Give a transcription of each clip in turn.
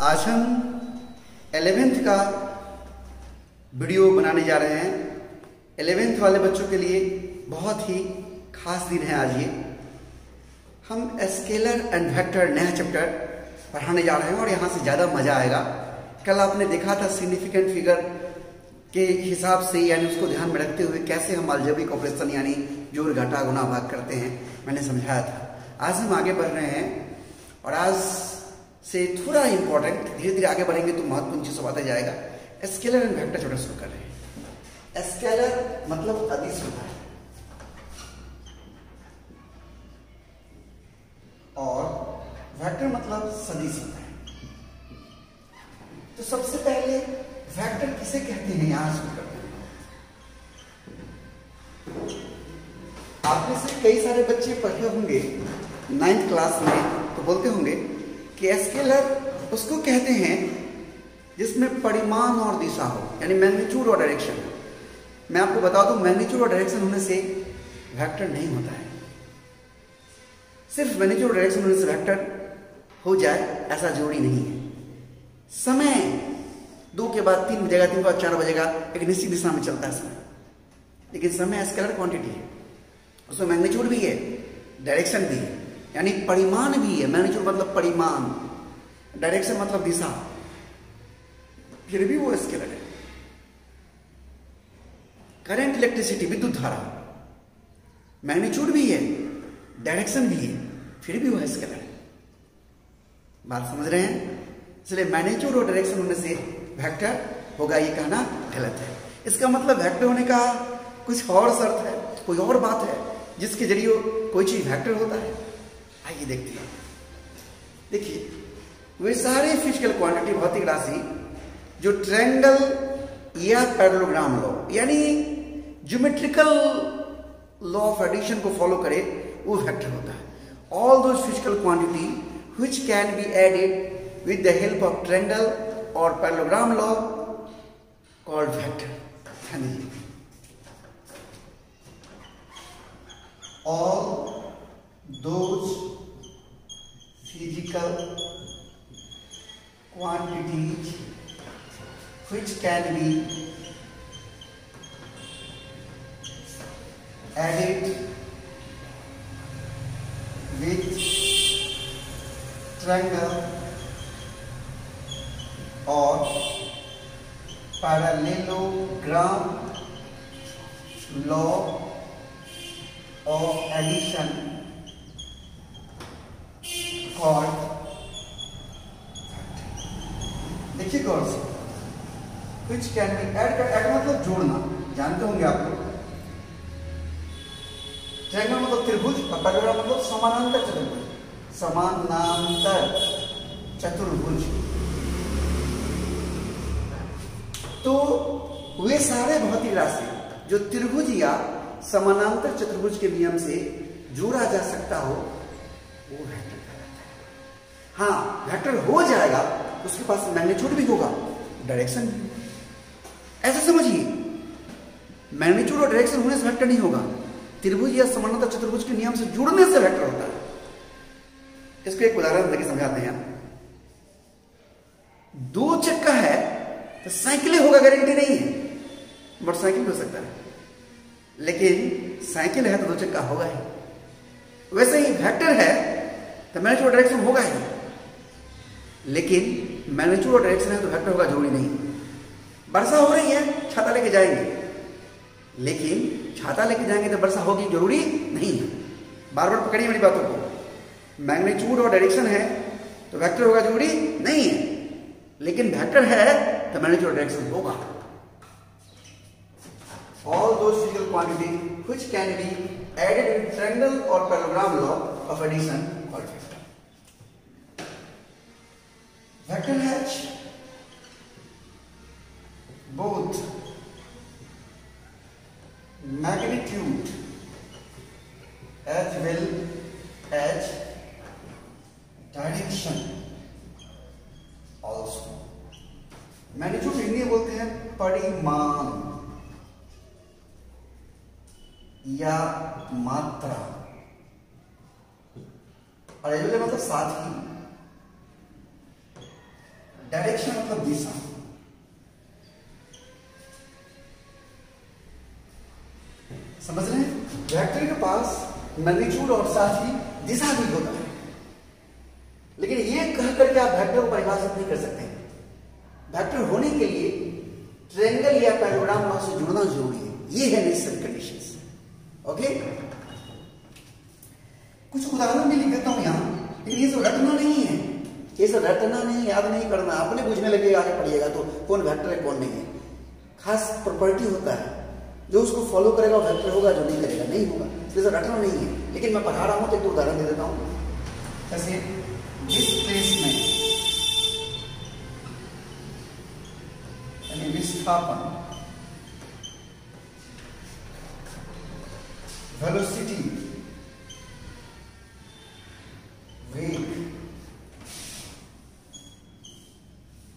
आज हम 11th का वीडियो बनाने जा रहे हैं। 11th वाले बच्चों के लिए बहुत ही खास दिन है आज ये। हम स्केलर एंड वेक्टर नया चैप्टर पढ़ाने जा रहे हैं और यहाँ से ज़्यादा मज़ा आएगा। कल आपने देखा था सिग्निफिकेंट फिगर के हिसाब से, यानी उसको ध्यान में रखते हुए कैसे हम अलजेब्रिक ऑपरेशन यानी जोड़ घटा गुना भाग करते हैं, मैंने समझाया था। आज हम आगे बढ़ रहे हैं और आज से थोड़ा इंपॉर्टेंट, धीरे धीरे आगे बढ़ेंगे तो महत्वपूर्ण चीज बात जाएगा। स्केलर एंड वेक्टर चैप्टर शुरू कर रहे हैं। स्केलर मतलब अदिश होता है और वेक्टर मतलब सदिश होता है। तो सबसे पहले वेक्टर किसे कहते हैं यहां शुरू करते हैं। आप में से कई सारे बच्चे पढ़े होंगे 9th क्लास में, तो बोलते होंगे कि स्केलर उसको कहते हैं जिसमें परिमाण और दिशा हो, यानी मैग्नीट्यूड और डायरेक्शन। मैं आपको बता दूं, मैग्नीट्यूड और डायरेक्शन होने से वेक्टर नहीं होता है। सिर्फ मैग्नीट्यूड और डायरेक्शन होने से वेक्टर हो जाए ऐसा जरूरी नहीं है। समय 2 के बाद 3 बजेगा, 3 के बाद 4 बजेगा, एक निश्चित दिशा में चलता है समय। लेकिन समय स्केलर क्वांटिटी है, उसमें मैग्नीट्यूड भी है, डायरेक्शन भी है, यानी परिमाण भी है। मैग्नीट्यूड मतलब परिमाण, डायरेक्शन मतलब दिशा, फिर भी वो स्केलर है। करंट इलेक्ट्रिसिटी विद्युत धारा, मैग्नीट्यूड भी है, डायरेक्शन भी है, फिर भी वो स्केलर है। बात समझ रहे हैं? इसलिए मैग्नीट्यूड और डायरेक्शन होने से वेक्टर होगा, ये कहना गलत है। इसका मतलब वेक्टर होने का कुछ और शर्त है, कोई और बात है जिसके जरिए कोई चीज वेक्टर होता है। आइए देखते हैं। देखिए, वे सारे फिजिकल क्वांटिटी, भौतिक राशि जो ट्रायंगल या पैरेललोग्राम लॉ यानी ज्योमेट्रिकल लॉ ऑफ एडिशन को फॉलो करे, वो वेक्टर होता है। All those physical quantity which can be added with the help of triangle और parallelogram law called vector. All those physical quantities which can be added with triangle or parallelogram law of addition और देखिए गौर से, which can be add मतलब जोड़ना, जानते होंगे आप लोग। ट्रायंगल मतलब त्रिभुज और पैरेललोग्राम मतलब समानांतर चतुर्भुज, समानांतर चतुर्भुज। तो वे सारे भौतिक राशि जो त्रिभुज या समानांतर चतुर्भुज के नियम से जोड़ा जा सकता हो, वो वेक्टर। हाँ, वेक्टर हो जाएगा, उसके पास मैग्नीट्यूड भी होगा, डायरेक्शन भी। ऐसा समझिए, मैग्नीट्यूड और डायरेक्शन होने से वेक्टर नहीं होगा, त्रिभुज या समानांतर चतुर्भुज के नियम से जुड़ने से वेक्टर होता है। इसको एक उदाहरण देकर समझाते हैं। 2 चक्का है तो साइकिल होगा, गारंटी नहीं है। मोटरसाइकिल हो सकता है, लेकिन साइकिल है तो 2 चक्का होगा ही। वैसे ही वेक्टर है तो मैग्नीट्यूड और डायरेक्शन होगा ही, लेकिन मैग्नीट्यूड और डायरेक्शन है तो वेक्टर होगा जरूरी नहीं। वर्षा हो रही है, छाता लेके जाएंगे, लेकिन छाता लेके जाएंगे तो वर्षा होगी जरूरी नहीं है। बार बार पकड़िए मेरी बातों को। मैग्नीट्यूड और डायरेक्शन है तो वेक्टर होगा जरूरी नहीं है, लेकिन वेक्टर है तो मैग्नीट्यूड और डायरेक्शन होगा। All those physical quantity which can be added in triangle और parallelogram law of addition called vector. Vector has both magnitude as well as direction also. Magnitude Hindi में बोलते हैं परिमाण या मात्रा, और एवल मतलब साथ ही। डायरेक्शन मतलब दिशा। समझ रहे हैं? वेक्टर के पास मैग्नीट्यूड और साथ ही दिशा भी होता है, लेकिन ये कह करके आप वेक्टर को परिभाषित नहीं कर सकते। वेक्टर होने के लिए ट्रायंगल या पैराग्राम लॉ से जुड़ना जरूरी है, ये है नेसेसरी कंडीशंस। ओके, कुछ उदाहरण भी लिख देता हूं यहां, लेकिन ये सब रटना नहीं है, ये सब रटना नहीं, याद नहीं करना, अपने बुझने लगेगा, आगे पढ़िएगा तो कौन वेक्टर है कौन नहीं है। खास प्रॉपर्टी होता है, जो उसको फॉलो करेगा वो वेक्टर होगा, जो नहीं करेगा नहीं होगा, इसलिए रटना नहीं है। लेकिन मैं पढ़ा रहा हूं तो एक उदाहरण दे देता हूं। जैसे डिस्प्लेसमेंट यानी विस्थापन, वेलोसिटी वेग,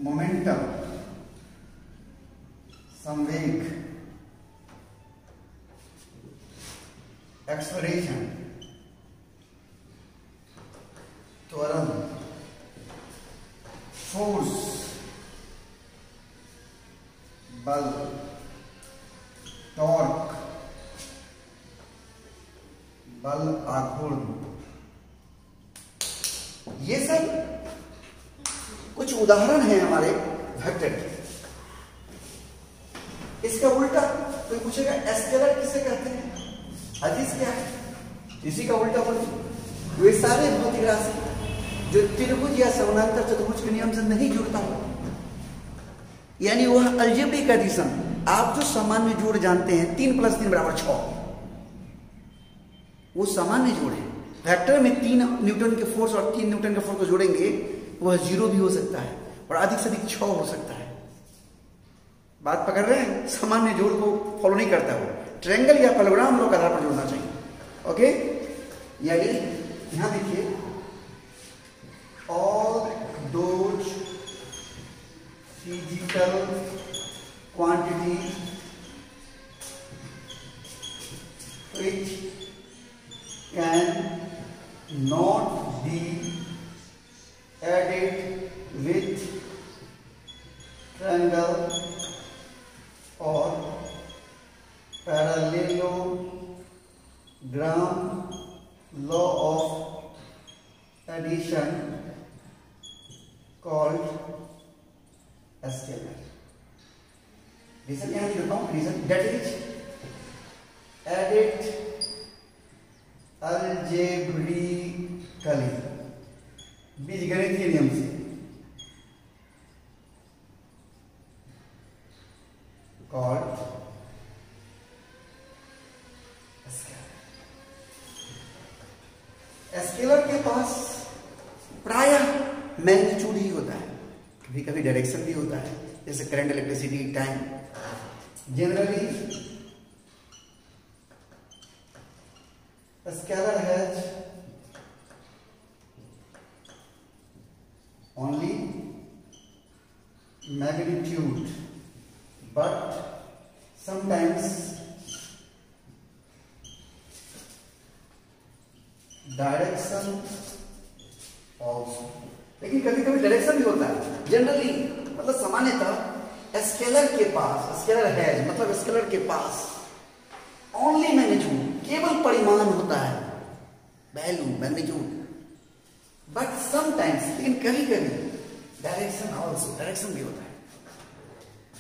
मोमेंटम संवेग, एक्सलरेशन त्वरण, फोर्स बल, टॉर्क बल आघूर्ण, ये सब कुछ उदाहरण हैं हमारे वेक्टर के। इसका उल्टा कोई पूछेगा स्केलर किसे कहते हैं, अदिश क्या है, इसी का उल्टा बोलिए। वे सारे भौतिक राशि जो त्रिभुज या समानांतर चतुर्भुज के नियम से नहीं जुड़ता हो, यानी वह अलजेब्रिक एडिशन, आप जो सामान्य जोड़ जानते हैं 3 + 3 = 6, वो सामान्य जोड़ है। वेक्टर में 3 न्यूटन के फोर्स और 3 न्यूटन के फोर्स को जोड़ेंगे, वह 0 भी हो सकता है और अधिक से अधिक 6 हो सकता है। बात पकड़ रहे हैं? सामान्य जोड़ को फॉलो नहीं करता वो, ट्रायंगल या पैराग्राम लॉ के आधार पर जोड़ना चाहिए। ओके, यानी यहां देखिए, all those physical quantity which can not be added with triangle or parallelogram law of addition called scalar. Reason यहाँ लिखता हूँ, reason that is added algebraically, बीजगणितीय नियम से, called स्केलर के पास प्रायः मैग्नीट्यूड ही होता है, कभी कभी डायरेक्शन भी होता है, जैसे current, electricity, time. Generally scalar has only magnitude, but sometimes direction also, लेकिन कभी कभी डायरेक्शन भी होता है। जनरली मतलब सामान्यतः स्केलर के पास, स्केलर है मतलब स्केलर के पास ओनली मैग्नीट्यूड, केवल परिमाण होता है, वैल्यू मैग्नीट्यूड, बट समटाइम्स, लेकिन कभी कभी डायरेक्शन ऑल्सो, डायरेक्शन भी होता है।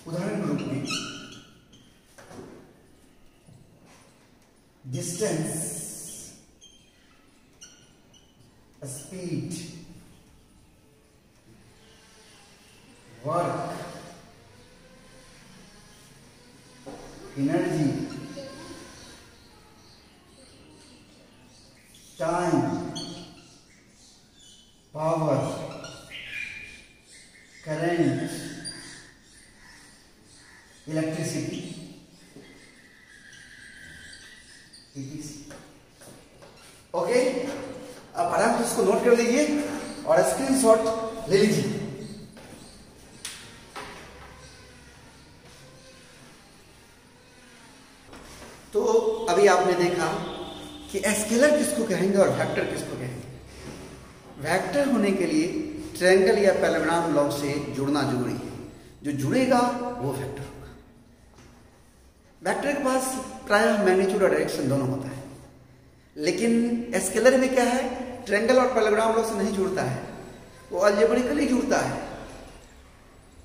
उदाहरण के रूप में distance, speed, work, energy, time, power, current, electricity, okay. अब आराम से इसको नोट कर लीजिए और स्क्रीनशॉट ले लीजिए। तो अभी आपने देखा कि स्केलर किसको कहेंगे और वेक्टर किसको कहेंगे। वेक्टर होने के लिए ट्रायंगल या पैरेललोग्राम ब्लॉक से जुड़ना जरूरी है। जो जुड़ेगा वो वेक्टर होगा। वेक्टर के पास प्रायः मैग्नीट्यूड और डायरेक्शन दोनों होता है, लेकिन स्केलर में क्या है, ट्रायंगल और पैरेललोग्राम ब्लॉक से नहीं जुड़ता है, वो अलजेब्रिकली जुड़ता है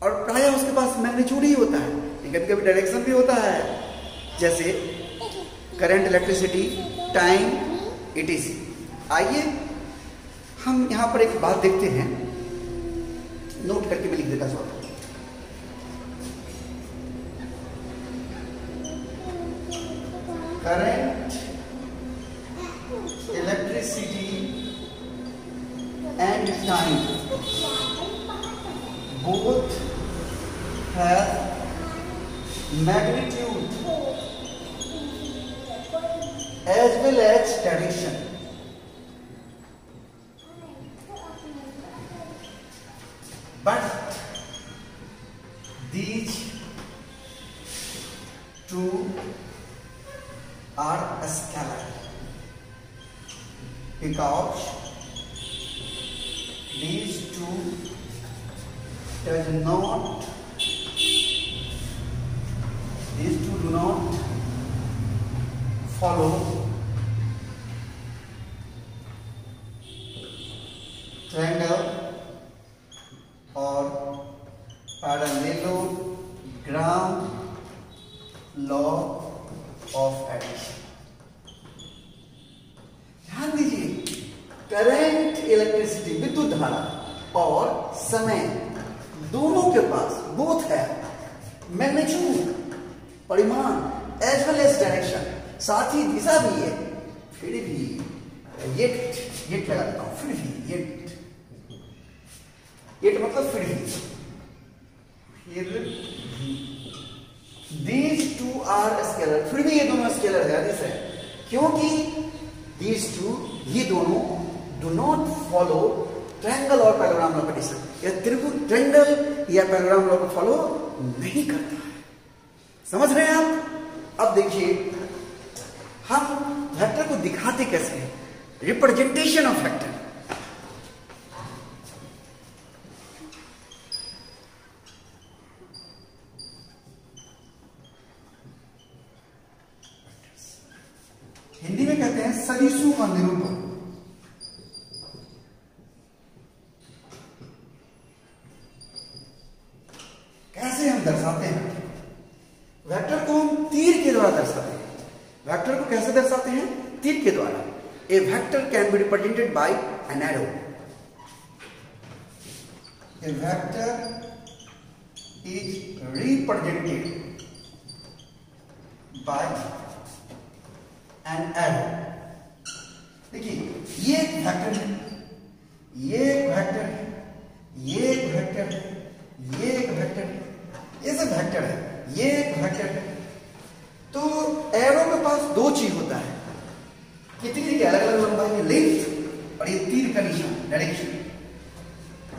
और प्रायः उसके पास मैग्नीट्यूड ही होता है, कभी कभी डायरेक्शन भी होता है, जैसे करंट, इलेक्ट्रिसिटी, टाइम, इटीसी। आइए हम यहां पर एक बात देखते हैं, नोट करके भी लिख देता हूं। Current, electricity and time both have magnitude as well as direction. But these two are scalar because these two do not follow triangle or parallelogram law of addition। ध्यान दीजिए, करंट, इलेक्ट्रिसिटी, विद्युत धारा और समय दोनों के पास बोथ है magnitude, परिमाण, एज वेल एज डायरेक्शन, साथ ही दिशा भी है। फिर भी येट लगा देता हूं, फिर भी येट मतलब फिर भी, these two are scalar, फिर भी ये दोनों स्केलर है, क्योंकि these two, ये दोनों do not follow ट्रायंगल और पैरेललोग्राम लॉ ऑफ एडिशन। यह त्रिभुज ट्रायंगल या पैरेललोग्राम लॉ को फॉलो नहीं करता है। समझ रहे हैं आप? अब देखिए हम वेक्टर को दिखाते कैसे हैं, रिप्रेजेंटेशन ऑफ वेक्टर। हिंदी में कहते हैं सदिशों का निरूपण। कैसे हम दर्शाते हैं वेक्टर को? हम तीर के द्वारा दर्शाते हैं। वेक्टर को कैसे दर्शाते हैं? तीर के द्वारा। A vector can be represented by an arrow. A vector is represented by an arrow. देखिए ये एक वेक्टर है, ये एक वेक्टर है, ये एक वेक्टर है, ये एक वेक्टर है, ये सब वेक्टर है, ये एक वेक्टर है। तो एरो के पास दो चीज होता है, कितनी अलग अलग लंबाई में, लेंथ और ये तीर का निशान, direction.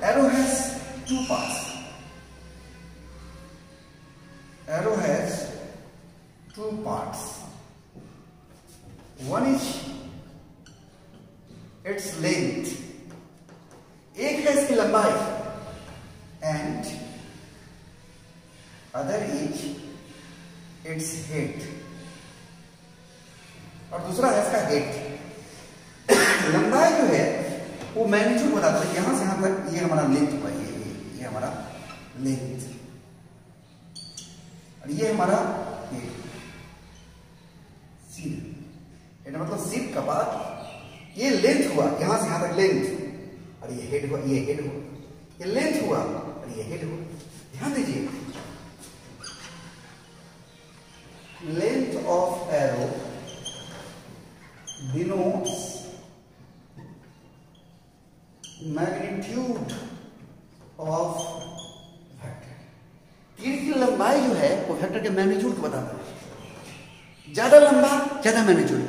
Arrow has two parts, arrow has two parts. One is its length, एक है इसकी लंबाई, and other is its head, और दूसरा है इसका हेड। लंबाई जो है वो मैग्नीट्यूड बताता है, यहां से यहां तक ये हमारा लेंथ हुआ, ये हमारा लेंथ, और ये हमारा हेड। सीध हेड मतलब सीध का बाद ये लेंथ हुआ, यहां से यहां तक लेंथ, और ये हेड हुआ, ये हेड हुआ, ये लेंथ हुआ और ये हेड हुआ। ध्यान दीजिए, length of arrow denotes magnitude of vector. तीर की लंबाई जो है वो वेक्टर के मैग्नीट्यूड को बताता है। ज्यादा लंबा ज्यादा मैग्नीट्यूड।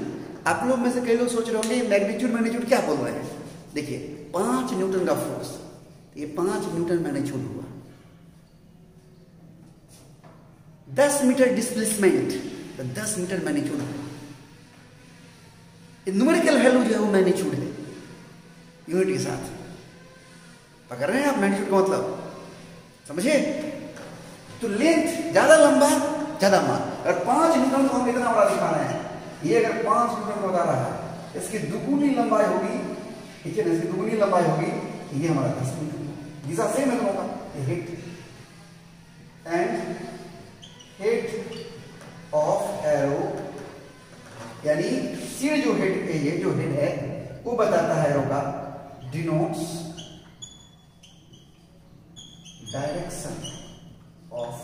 आप लोग में से कई लोग सोच रहे होंगे मैग्नीट्यूड क्या बोल रहे हैं। देखिए 5 न्यूटन का फोर्स, ये 5 न्यूटन मैग्नीट्यूड हुआ। 10 मीटर डिस्प्लेसमेंट तो 10 मीटर मैग्नीट्यूड हुआ। न्यूमेरिकल वैल्यू जो है वो मैग्नीट्यूड है यूनिट के साथ। पकड़ रहे हैं आप मैग्नीट्यूड का मतलब, समझे? तो लेंथ ज्यादा लंबा ज्यादा मान, अगर 5 न्यूटन तो हम इतना बड़ा दिखा रहे हैं, ये अगर 5 न्यूटन बता रहा है, इसकी दुगुनी लंबाई होगी, ठीक है ना, इसकी दुगुनी लंबाई होगी, ये हमारा 10 न्यूटन। दिशा सेम है दोनों का, hit and hit of arrow, यानी सिर जो हेड, ये जो हेड है वो बताता है एरो का, डिनोट्स डायरेक्शन ऑफ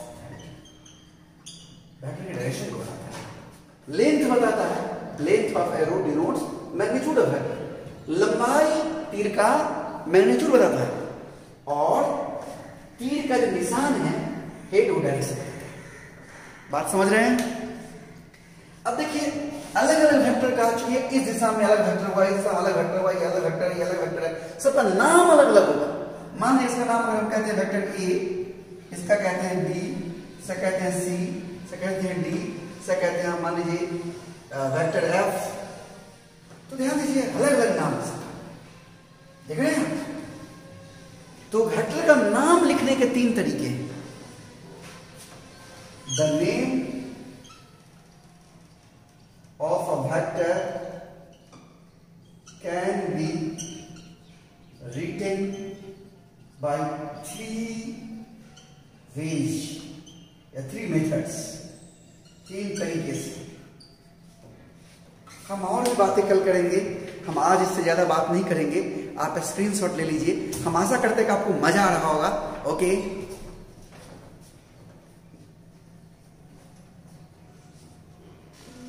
वेक्टर की डायरेक्शन को बताता है। लेंथ बताता है, length of arrow denotes magnitude of vector, लंबाई तीर का मैग्नीट्यूड बताता है, और तीर का जो निशान है हेड वो डायरेक्शन बताता है। बात समझ रहे हैं? अब देखिए अलग अलग वेक्टर का, चूंकि इस दिशा में अलग वेक्टर हुआ, इस दिशा अलग वेक्टर हुआ, ये अलग वेक्टर है, ये अलग वेक्टर है, सबका नाम अलग अलग होगा। मान लीजिए इसका नाम हम कहते हैं वेक्टर ए, इसका कहते हैं बी, इसका कहते हैं सी, इसका कहते हैं डी, इसका कहते हैं मान लीजिए वेक्टर एफ। तो ध्यान दीजिए अलग अलग नाम है, देख रहे हैं? तो वेक्टर का नाम लिखने के 3 तरीके हैं। The name of a vector can be written by 3 ways या 3 methods, 3 तरीके से। हम और भी बातें कल करेंगे, हम आज इससे ज्यादा बात नहीं करेंगे। आप स्क्रीनशॉट ले लीजिए। हम आशा करते हैं कि आपको मजा आ रहा होगा। ओके।